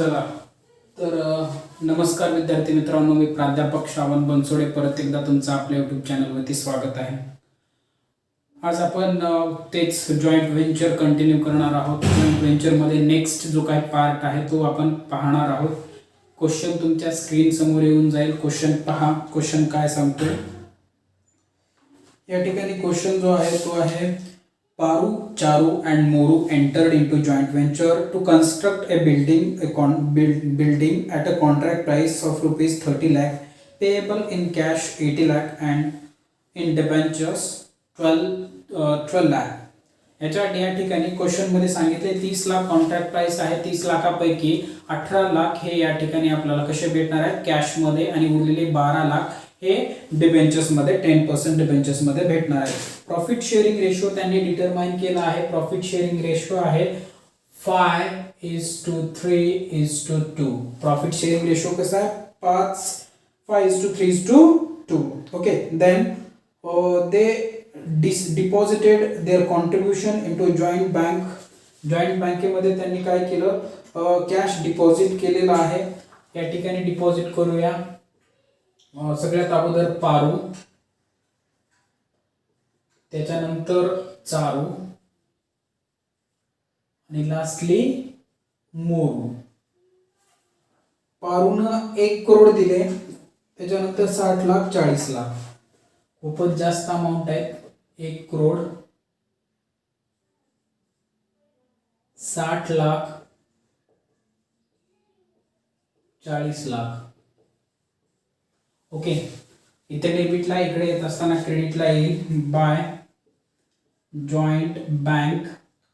चला तर नमस्कार विद्यार्थी मित्रांनो, मी प्राध्यापक श्रावण बनसोडे परत एकदा तुमचं आपल्या यूट्यूब चॅनलवरती स्वागत आहे. आज आपण तेच जॉईंट व्हेंचर कंटिन्यू करणार आहोत. जॉईंट व्हेंचरमध्ये नेक्स्ट जो काही पार्ट आहे तो आपण पाहणार आहोत. क्वेश्चन तुमच्या स्क्रीन समोर येऊन जाईल. क्वेश्चन पहा, क्वेश्चन काय सांगतोय. या ठिकाणी क्वेश्चन जो आहे तो आहे, Paru, Charu and Moru entered into joint venture to construct a building at a contract price of rupees 30 lakh, payable in cash 80 lakh and in debentures 12 lakh. या ठिकाणी क्वेश्चन मध्ये सांगितले 30 लाख कॉन्ट्रॅक्ट प्राइस आहे. 30 लाखापैकी 18 लाख हे या ठिकाणी आपल्याला कसे भेटणार आहेत, कॅश मध्ये, आणि उरलेले 12 लाख हे डिबेंचर्स मध्ये 10% डिबेंचर्स मध्ये भेटणार आहे. प्रॉफिट शेअरिंग रेशो त्यांनी डिटरमाइन केला आहे. प्रॉफिट शेअरिंग रेशो आहे 5:3:2. प्रॉफिट शेअरिंग रेशो कसा आहे, 5:3:2. Okay, then they deposited their contribution into joint bank. Joint बँकेमध्ये त्यांनी काय केलं, कॅश डिपॉझिट केलेला आहे. या ठिकाणी डिपॉझिट करूया. सगळ्यात अगोदर पारू, त्याच्यानंतर चारू आणि लास्टली मोरू. पारूनं 1 करोड दिले, त्याच्यानंतर 60 लाख 40 लाख. खूपच जास्त अमाऊंट आहे. 1 करोड 60 लाख 40 लाख. ओके, इथे डेबिटला, इकडे येत असताना क्रेडिटला येईल बाय जॉईंट बँक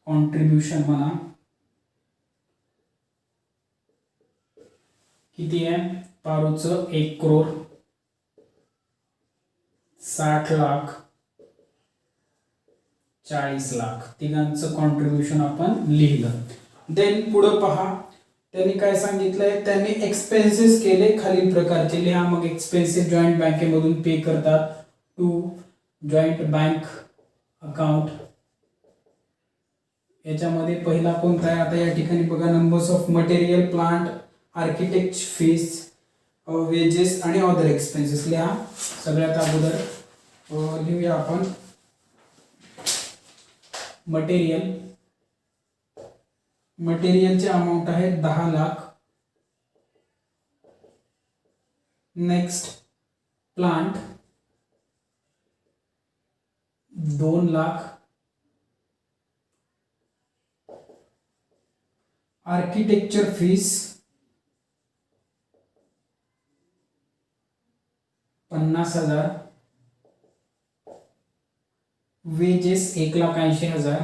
कॉन्ट्रीब्युशन म्हणा. किती आहे, पारूचं 1 करोड 60 लाख 40 लाख. तिघांचं कॉन्ट्रीब्युशन आपण लिहिलं. देन पुढे पहा, त्यांनी काय सांगितलंय, त्यांनी एक्सपेन्सेस केले खालील प्रकारचे. लिहा मग. एक्सपेन्सेस जॉईंट बँकेमधून पे करतात टू जॉईंट बँक अकाउंट. याच्यामध्ये पहिला कोणता आहे, आता या ठिकाणी बघा, numbers of material, plant, architect fees, wedges आणि अदर एक्सपेन्सेस लिहा. सगळ्यात अगोदर लिहूया आपण मटेरियल. मटेरियलचे अमाउंट आहे 10 lakh. Next plant 2 lakh. Architecture fees 50,000. Wedges 1,80,000.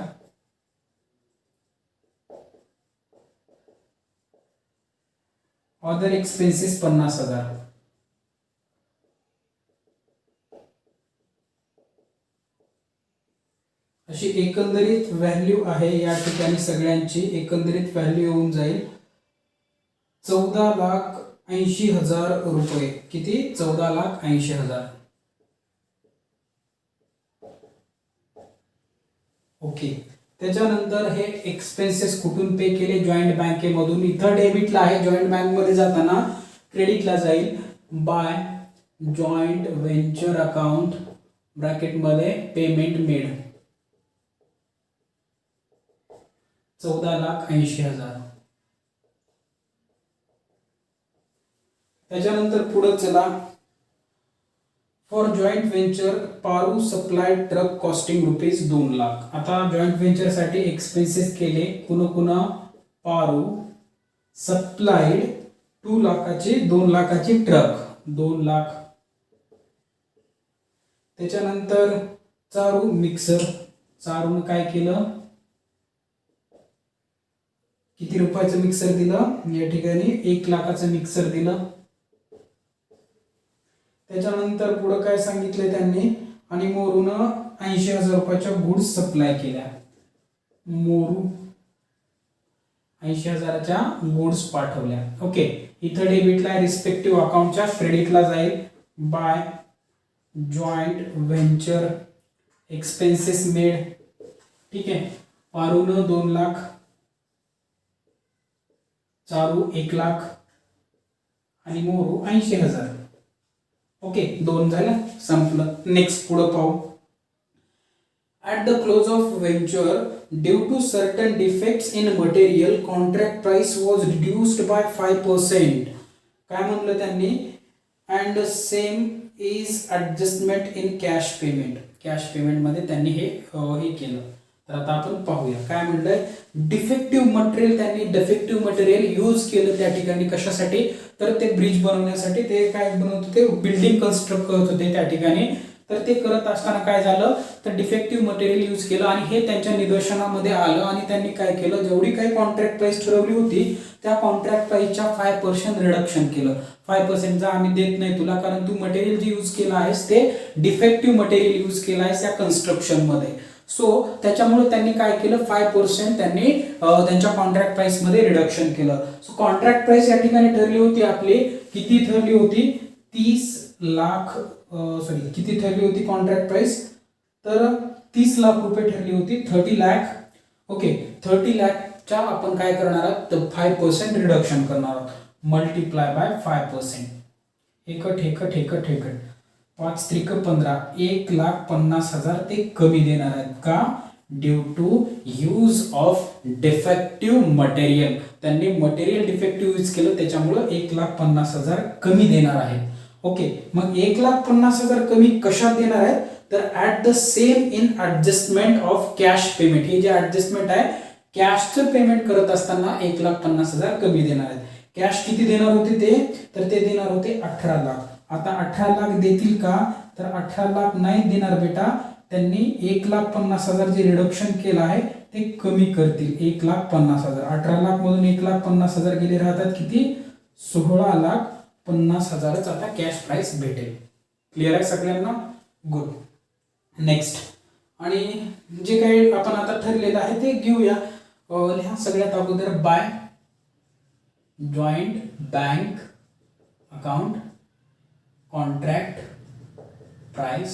Other expenses 50,000. अशी एकंदरीत व्हॅल्यू आहे या ठिकाणी. सगळ्यांची एकंदरीत व्हॅल्यू येऊन जाईल 14,80,000 रुपये. किती, 14,80,000. ओके, त्याच्यानंतर हे एक्सपेन्सेस कुठून पे केले, जॉईंट बँकेमधून. इथं डेबिटला आहे, जॉईंट बँकमध्ये जाताना क्रेडिटला जाईल बाय जॉईंट व्हेंचर अकाउंट ब्रॅकेटमध्ये पेमेंट मेड 14,80,000. त्याच्यानंतर पुढे चला. For joint venture Paru supplied truck costing rupees 2 lakh. आता जॉईंट व्हेंचर साठी एक्सपेन्सेस केले. पुन्हा पारू सप्लाइड 2 लाखाची ट्रक 2 लाख. त्याच्यानंतर चारू मिक्सर. चारून काय केलं, किती रुपयाचं मिक्सर दिलं, या ठिकाणी 1 लाखाचं मिक्सर दिलं. त्याच्यानंतर पुढे काय सांगितले त्यांनी, आणि मोरूनं 80,000 रुपयाच्या गुड्स सप्लाय केल्या. मोरू 80,000च्या गुड्स पाठवल्या. ओके, इथं डेबिटला रिस्पेक्टिव्ह अकाउंटच्या क्रेडिटला जाईल by joint venture expenses made. ठीक आहे, पारूनं 2 लाख चारू 1,00,000 आणि मोरू 80,000. ओके, 2 झालं, संपलं. नेक्स्ट पुढे पाहू. At the close of venture, due to certain defects in material, contract price was reduced by 5%. काय म्हणलं त्यांनी? And the same is adjustment in cash payment. Cash payment मध्ये त्यांनी हे केलं. तर आता आपण पाहूया काय म्हणलंय. डिफेक्टिव्ह मटेरियल, त्यांनी डिफेक्टिव्ह मटेरियल यूज केलं त्या ठिकाणी. कशासाठी? तर ते ब्रिज बनवण्यासाठी. ते काय बनवत होते? बिल्डिंग कन्स्ट्रक्ट करत होते त्या ठिकाणी. तर ते करत असताना काय झालं, तर डिफेक्टिव्ह मटेरियल यूज केलं आणि हे त्यांच्या निदर्शनामध्ये आलं आणि त्यांनी काय केलं, जेवढी काही कॉन्ट्रॅक्ट प्राइस ठरवली होती त्या कॉन्ट्रॅक्ट प्राइसच्या 5% रिडक्शन केलं. 5% जा आम्ही देत नाही तुला, कारण तू मटेरियल जे यूज केलं आहेस ते डिफेक्टिव्ह मटेरियल यूज केलं आहेस या कन्स्ट्रक्शन मध्ये. सो त्याच्यामुळे त्यांनी काय केलं, 5% त्यांनी त्यांच्या कॉन्ट्रॅक्ट प्राइस मध्ये रिडक्शन केलं. सो कॉन्ट्रॅक्ट प्राइस या ठिकाणी ठरली होती आपली, किती ठरली होती? 30 लाख किती ठरली होती कॉन्ट्रॅक्ट प्राइस? तर 30 लाख रुपये ठरली होती. 30 लाख. ओके, 30 लाखच्या आपण काय करणार आहोत, तर 5% रिडक्शन करणार आहोत. Multiply by 5%. एकट 5 त्रिक 15, 1,50,000 ते कमी देणार आहेत. का? Due to use of defective material. त्यांनी मटेरियल डिफेक्टिव्ह यूज केलं, त्याच्यामुळे 1,50,000 कमी देणार आहेत. ओके, मग 1,50,000 कमी कशात देणार आहेत? तर at the same in adjustment of cash payment. हे जे ऍडजस्टमेंट आहे, कॅशचं पेमेंट करत असताना 1,50,000 कमी देणार आहेत. कॅश किती देणार होते ते? तर ते देणार होते 18 लाख. आता 18 लाख देतील का? तर 18 लाख नाही देणार बेटा. त्यांनी 1,50,000 जे रिडक्शन केलं आहे ते कमी करतील. 1,50,000. 18 लाख मधून 1,50,000 गेले राहतात किती? 16,50,000च आता कॅश प्राइस भेटेल. क्लिअर आहे सगळ्यांना? गुड. नेक्स्ट, आणि जे काही आपण आता ठरलेलं आहे ते घेऊया. लिहा सगळ्यात अगोदर by joint bank account contract price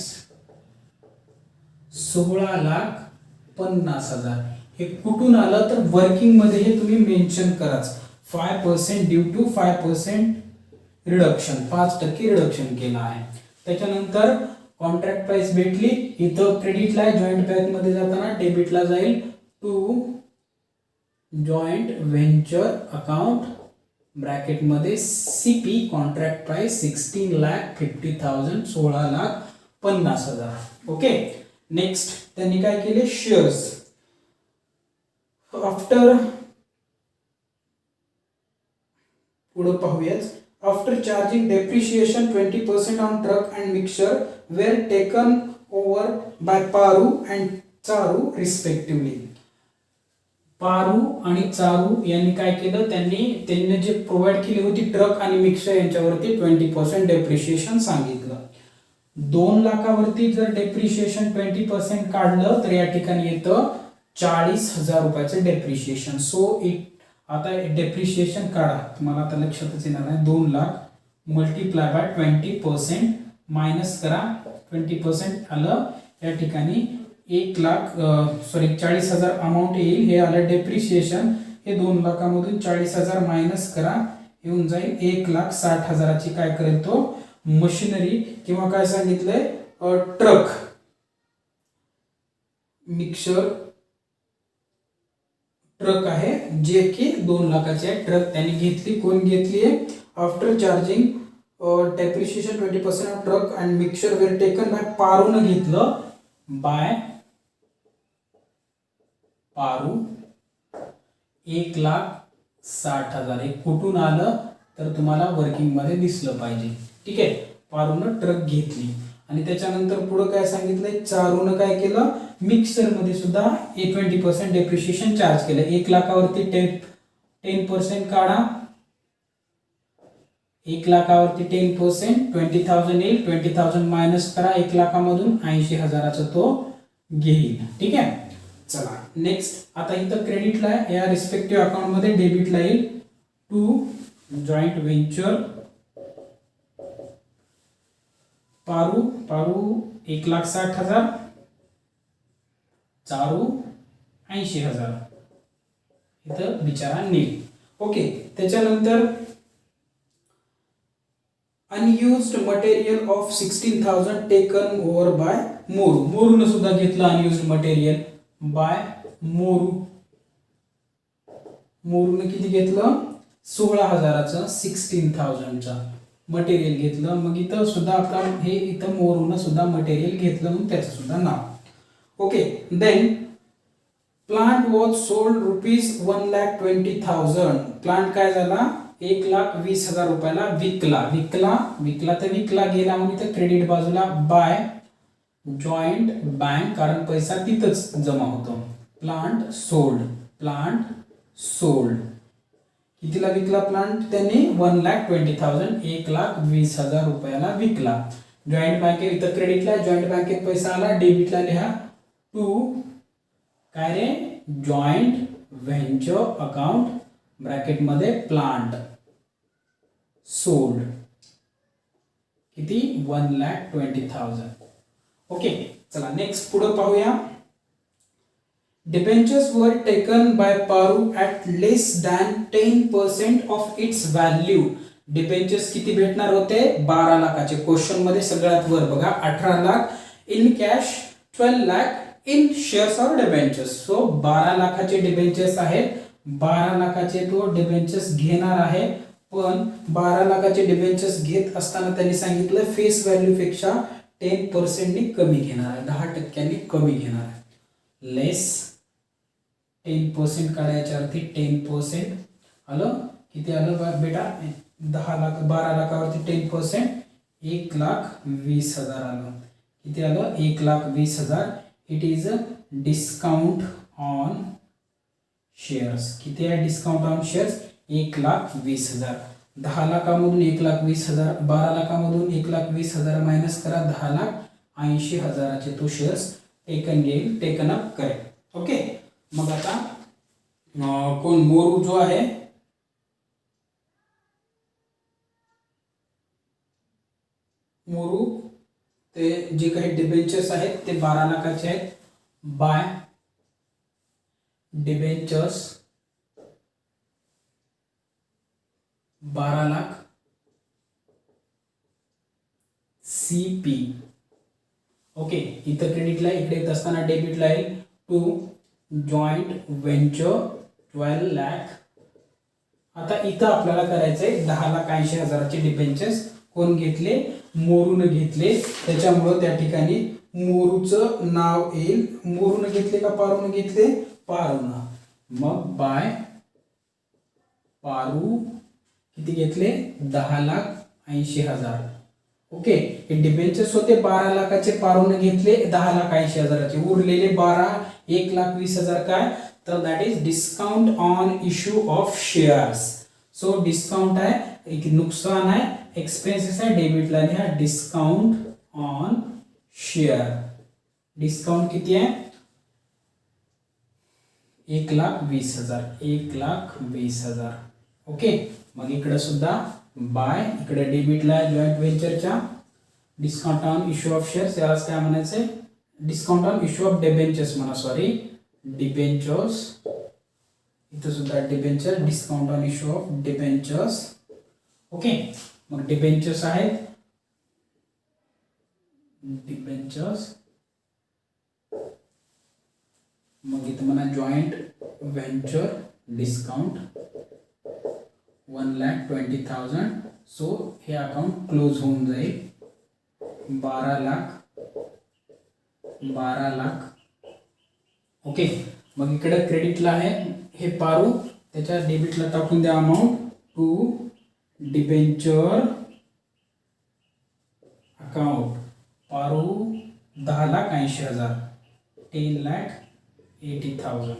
16,50,000. हे कुठून आलं? तर वर्किंग मध्ये हे तुम्ही मेन्शन कराच. 5% ड्यू टू 5% रिडक्शन, 5% रिडक्शन केलं आहे. त्याच्यानंतर कॉन्ट्रॅक्ट प्राइस भेटली. इथं क्रेडिटला आहे, जॉइंट बँक मध्ये जाताना डेबिटला जाईल. To joint venture account bracket मध्ये CP contract price 16,50,000, 16,50,000. Okay. Next त्यांनी काय केले? शेअर्स. आफ्टर पुढे पाहूयाच. After charging depreciation 20% on truck and mixture were taken over by Paru and Charu respectively. Paru आणि चारू यांनी काय केलं? त्यांनी जे प्रोव्हाइड केली होती ट्रक आणि मिक्सर यांच्यावरती 20% डेप्रिशिएशन सांगितलं. 2 लाखावरती जर डेप्रिशिएशन 20% काढलं तर या ठिकाणी येतं 40,000 रुपयाचं डेप्रिशिएशन. सो आता डेप्रिशिएशन काढा, तुम्हाला आता लक्षातच येणार नाही. 2 लाख मल्टिप्लाय बाय 20% मायनस करा. 20% आलं या ठिकाणी 40,000 अमाऊंट येईल. हे आलं डेप्रिशिएशन. हे 2 लाखामधून 40,000 मायनस करा, येऊन जाईल 1,60,000ची काय करेल तो मशिनरी किंवा काय सांगितलंय ट्रक मिक्सर ट्रक आहे, जे की 2 लाखाचे आहे. ट्रक त्यांनी घेतली. कोण घेतली आहे? After charging depreciation 20% of truck and mixer were taken by पारूनं घेतलं. बाय पारू 1,60,000. हे कुठून आलं? तर तुम्हाला वर्किंग मध्ये दिसलं पाहिजे. ठीक आहे. पारूनं ट्रक घेतली आणि त्याच्यानंतर पुढे काय सांगितलंय? चारूनं काय केलं? मिक्सर मध्ये सुद्धा 20% डेप्रिशिएशन चार्ज केलं. 1 लाखावरती 10% काढा. 1 लाखावरती 10% 20,000 येईल. 20,000 मायनस करा 1 लाखामधून 80,000चा तो घेईल. ठीक आहे. चला नेक्स्ट. आता इथं क्रेडिटला आहे, या रिस्पेक्टिव्ह अकाउंट मध्ये डेबिटला येईल. To joint venture Paru 1,60,000, Charu 80,000. इथं बिचारा नील. ओके. त्याच्यानंतर unused material of 16,000 taken over by Moru. मोरूने सुद्धा घेतलं अनयुज्ड मटेरियल बाय मोरू. मोरूने किती घेतलं? 16,000चं 16,000चं मटेरियल घेतलं. मग इथं सुद्धा आपण हे इथं मोरूनं सुद्धा मटेरियल घेतलं मग त्याचं सुद्धा नाव. Okay, then plant was sold ₹1,20,000. Plant काय झाला? 1,20,000 रुपयाला विकला. विकला तर विकला गेला म्हणून इथं क्रेडिट बाजूला बाय जॉईंट बँक, कारण पैसा तिथंच जमा होतो. Plant sold. कितीला विकला प्लांट? त्यांनी 1,20,000 1,20,000 रुपयाला विकला. जॉईंट बँकेत इथं क्रेडिटला जॉईंट बँकेत पैसा आला. डेबिटला लिहा टू काय रे? जॉईंट व्हेंचर अकाउंट ब्रॅकेट मध्ये प्लांट सोल्ड. किती? 1,20,000. ओके, चला नेक्स्ट पुढे पाहूया. Debentures were taken by Paru at less than 10% of its value. Debentures किती भेटणार होते? 12 लाखाचे. क्वेश्चन मध्ये सगळ्यात वर बघा 18 lakh in cash, 12 lakh in shares or debentures. So 12 लाखाचे डिबेंचर्स आहेत. 12 लाखाचे तो डिबेंचर्स घेणार आहे. पण 12 लाखाचे डिबेंचर्स घेत असताना त्यांनी सांगितलं फेस व्हॅल्यू पेक्षा 10% कमी घेणार आहे, 10% कमी घेणार आहे. लेस 10% काढायच्या अर्थी 10% आलं. किती आलं बेटा? 12 लाखावरती 10% 1,20,000 आलं. किती आलं? 1,20,000. It is a discount on shares. किती आहे डिस्काउंट ऑन शेअर्स? 1,20,000. 10 लाखामधून 1,20,000, 12 लाखामधून 1,20,000 मायनस करा, 10,80,000चे तो शेअर्स टेकन अप करेल. ओके, मग आता कोण? मोरू जो आहे मोरू ते जे काही डिबेंचर्स आहेत ते 12 लाखाचे आहेत. By debentures 12 lakh CP. Okay, इथं क्रेडिटला, इकडे येत असताना डेबिटला येईल टू जॉईंट व्हेंचर 12 लाख. आता इथं आपल्याला करायचंय 10,80,000चे डिबेंचर्स कोण घेतले? मोरूने घेतले. त्याच्यामुळं त्या ठिकाणी मोरूचं नाव येईल. मोरूने घेतले का पारूने घेतले? पारूनं. मग बाय पारू किती घेतले? 10,80,000. ओके, हे डिबेंचर्स होते 12 लाखाचे, पारूने घेतले 10,80,000चे. उरलेले 1,20,000 काय? तर that is discount on issue of shares. So discount आहे, एक नुकसान आहे, एक्सपेन्सेस आहे, डेबिटला लिहा डिस्काउंट ऑन शेअर. डिस्काउंट किती आहे? 1,20,000. 1,20,000. ओके, मग इकडे सुद्धा बाय, इकडे डेबिटला जॉईंट व्हेंचरच्या discount on issue of shares, यालाच काय म्हणायचंय? Discount on issue of debentures म्हणा, सॉरी डिबेंचर्स. इथं सुद्धा debenture, discount on issue of debentures. Okay, मग डिबेंचर्स आहेत डिबेंचर्स. मग इथं म्हणा जॉईंट व्हेंचर डिस्काउंट 1,20,000. सो हे अकाउंट क्लोज होऊन जाईल. 12 लाख. ओके, मग इकडे क्रेडिटला आहे हे पारू, त्याच्या डेबिटला टाकून द्या amount to debenture account Paru 10,80,000 10,80,000.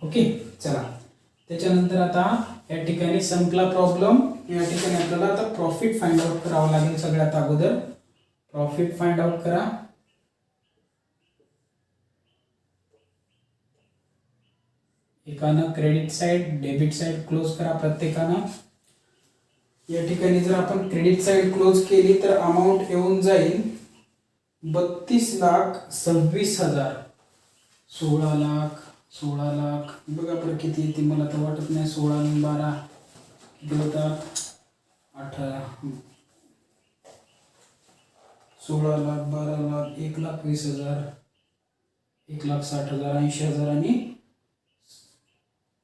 Okay, चला त्याच्यानंतर आता या ठिकाणी संपला प्रॉब्लेम. या ठिकाणी आपल्याला आता प्रॉफिट फाइंड आउट करावं लागेल. सगळ्यात अगोदर प्रॉफिट फाइंड आउट करा. एकानं credit side debit side close करा प्रत्येकानं. या ठिकाणी जर आपण क्रेडिट साइड क्लोज केली तर अमाऊंट येऊन जाईल 32,26,000. 16 लाख बघा बरं किती येते, मला तर वाटत नाही 16 आणि 12 किती होतात 18, 16 लाख, 12 लाख, 1,20,000, 1,60,000, 80,000 आणि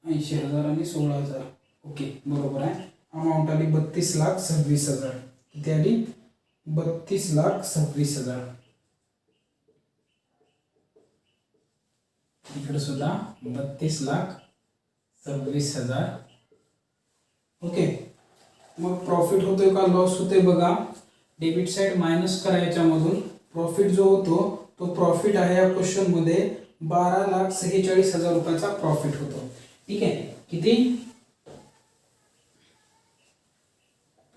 80,000 आणि 16,000. ओके बरोबर आहे. अमाऊंट आली 32,26,000. किती आली 32,26,000. इकडे सुद्धा 32,26,000. ओके मग प्रॉफिट होतोय का लॉस होतोय बघा. डेबिट साइड मायनस करायच्या मधून प्रॉफिट जो होतो तो प्रॉफिट आहे या क्वेश्चन मध्ये 12,46,000 रुपयाचा प्रॉफिट होतो. ठीक आहे. किती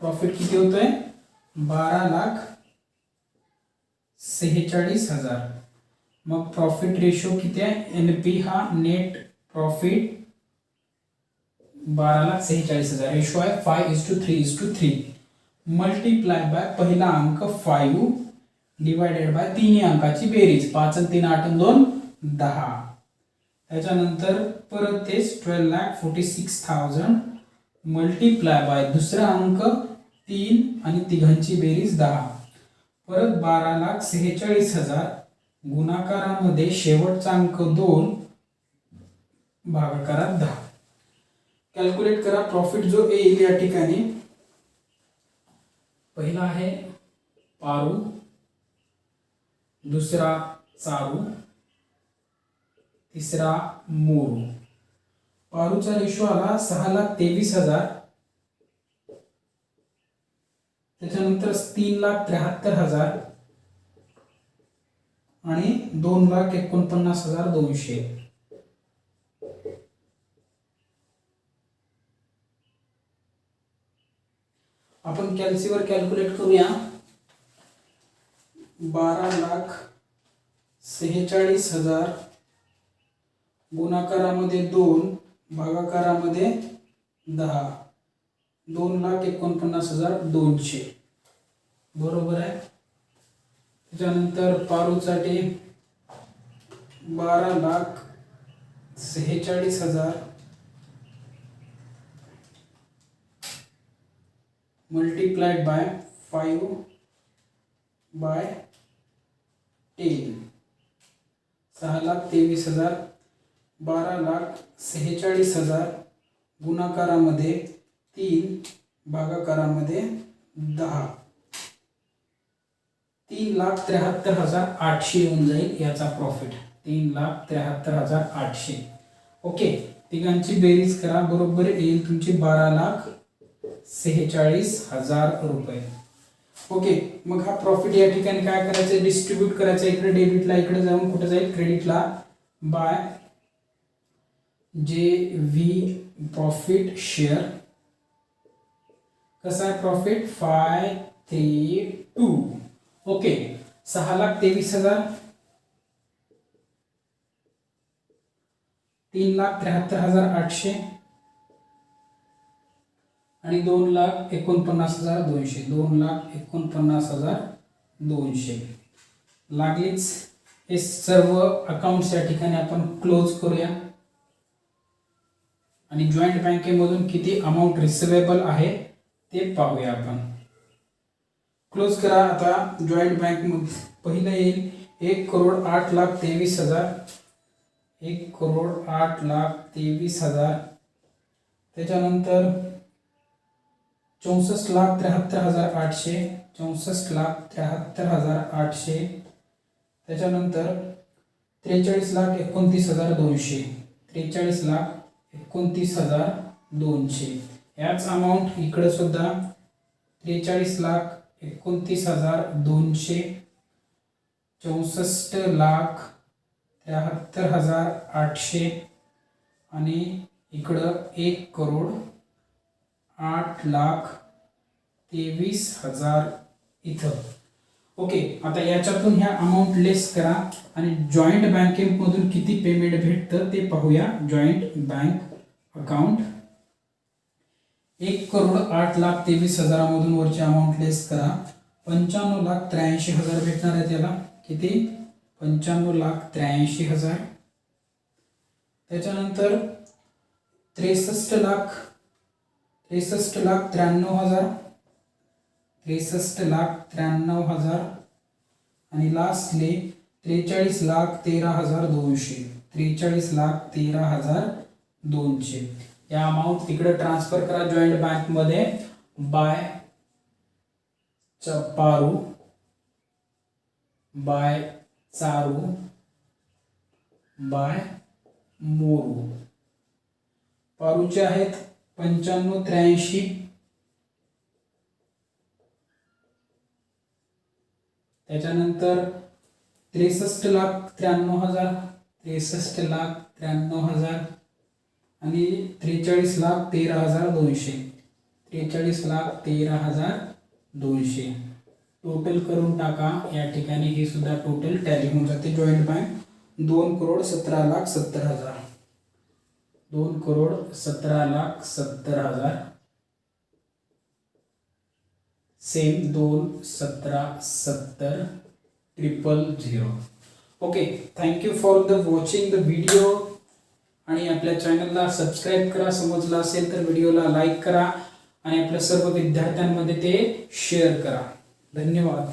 प्रॉफिट किती होतोय 12,46,000. मग प्रॉफिट रेशो किती आहे एनपी हा नेट प्रॉफिट 12,46,000 रेशो आहे 5:3:3 मल्टिप्लाय बाय पहिला अंक 5 डिवायडेड बाय तिन्ही अंकाची बेरीज 5 आणि 3 8 आणि 2 10. त्याच्यानंतर परत तेच 12,46,000 मल्टिप्लाय बाय दुसरा अंक 3 आणि तिघांची बेरीज 10. परत 12,46,000 गुणाकारामध्ये शेवटचा अंक 2 भागाकारात 10. कॅल्क्युलेट करा. प्रॉफिट जो येईल या ठिकाणी पहिला आहे पारू, दुसरा चारू, तिसरा मोरू. पारूचा रेशो आला 6,23,000. त्याच्यानंतर 3,73,000 आणि 2,49,200. आपण कॅल्सीवर कॅल्क्युलेट करूया. 12,46,000 गुणाकारामध्ये 2 भागाकारामध्ये 10 2,49,200 बरोबर आहे. त्याच्यानंतर पारूसाठी 12,46,000 मल्टिप्लाइड बाय 5/10 6,23,000 12,46,000 गुणाकारामध्ये 3 भागाकारामध्ये 10 3,73,800 येऊन जाईल याचा प्रॉफिट 3,73,800. ओके तिघांची बेरीज करा बरोबर येईल तुमची 12,46,000 रुपये. ओके मग हा प्रॉफिट या ठिकाणी काय करायचं डिस्ट्रीब्यूट करायचं. इकडे डेबिटला इकडे जाऊन कुठे जाईल क्रेडिटला by J V profit share. कसा आहे प्रॉफिट 532. ओके 6,23,000 3,73,800 आणि 2,49,200 2,49,200 लागलीच. हे सर्व अकाउंट्स या ठिकाणी आपण क्लोज करूया आणि जॉइंट बँकेमधून किती अमाउंट रिसिवेबल आहे ते पाहूया आपण. क्लोज करा. आता जॉइंट बँक मध्ये पहिलं येईल 1,08,23,000 1,08,23,000. त्याच्यानंतर 64,73,800 64,73,800. त्याच्यानंतर 43,29,200 43,29,200. याच अमाउंट इकडे सुद्धा 43,29,200 64,73,800 आणि इकडं 1,08,23,000 इथं. ओके आता याच्यातून ह्या अमाउंट लेस करा आणि जॉइंट बँकेमधून किती पेमेंट भेटतं ते पाहूया. जॉइंट बँक अकाउंट 1,08,23,000 मधून वरची अमाउंट लेस करा 95,83,000 भेटणार आहे. त्याला किती 95,83,000. त्याच्यानंतर 63,00,000 63,93,000 63,93,000 आणि लास्टली 43,13,200 43,13,200 या अमाऊंट तिकडे ट्रान्सफर करा जॉइंट बँक मध्ये by Paru by Charu by Moru. पारूचे आहेत 95,83 त्याच्यानंतर 63,93,000 63,93,000 आणि 43,13,200 43,13,200 टोटल करून टाका या ठिकाणी. ही सुद्धा टोटल टॅली होऊन जाते. Joint bank 2,17,70,000 2,17,70,000 same 2,17,70,000. Okay, thank you for the watching the video. आणि आपल्या चॅनलला सबस्क्राईब करा. समजलं असेल तर व्हिडिओला लाईक करा आणि आपल्या सर्व विद्यार्थ्यांमध्ये ते शेअर करा. धन्यवाद.